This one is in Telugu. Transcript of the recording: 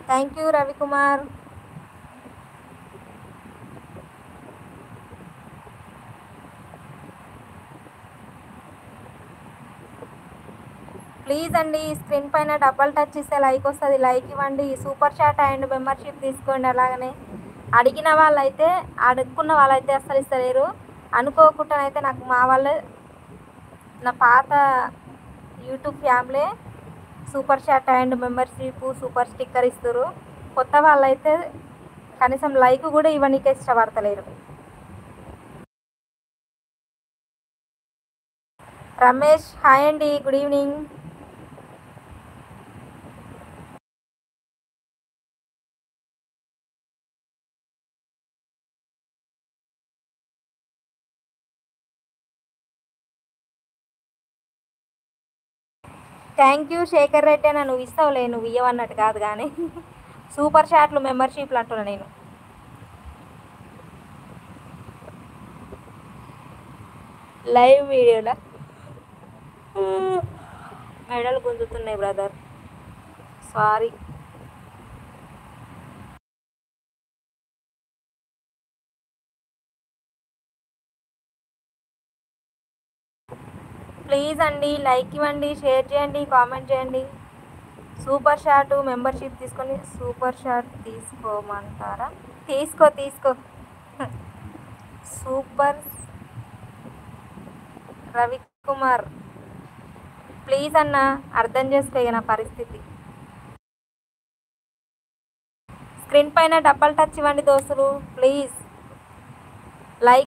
Thank you Ravikumar. ప్లీజ్ అండి, స్క్రీన్ పైన డబల్ టచ్ ఇస్తే లైక్ వస్తుంది, లైక్ ఇవ్వండి. సూపర్ చాట్ అండ్ మెంబర్షిప్ తీసుకోండి. అలాగనే అడిగిన వాళ్ళైతే, అడుక్కున్న వాళ్ళైతే అస్సలు ఇస్తలేరు. అనుకోకుండానైతే నాకు మా వాళ్ళు, నా పాత YouTube family super chat and membership super sticker ఇస్తారు. కొత్త వాళ్ళైతే కనీసం లైక్ కూడా ఇవ్వనీకే ఇష్టపడతలేరు. రమేష్ హాయ్ అండి, good evening. Thank you Shekhar Reddy అన్న. నువ్వు ఇస్తావులే, నువ్వు ఇవ్వన్నట్టు కాదు కానీ సూపర్ చాట్లు మెంబర్షిప్లు అంటున్నా నేను. లైవ్ వీడియోలా మెడలు గుంజుతున్నాయి బ్రదర్, సారీ. ప్లీజ్ అండి లైక్ ఇవ్వండి, షేర్ చేయండి, కామెంట్ చేయండి. సూపర్ షాట్ మెంబర్షిప్ తీసుకొని సూపర్ షాట్ తీసుకోమంటారా? తీసుకో తీసుకో. సూపర్ రవికుమార్ ప్లీజ్ అన్న, అర్థం చేసుకో ఇక నా పరిస్థితి. స్క్రీన్ పైన డబల్ టచ్ ఇవ్వండి దోస్తులు, ప్లీజ్ లైక్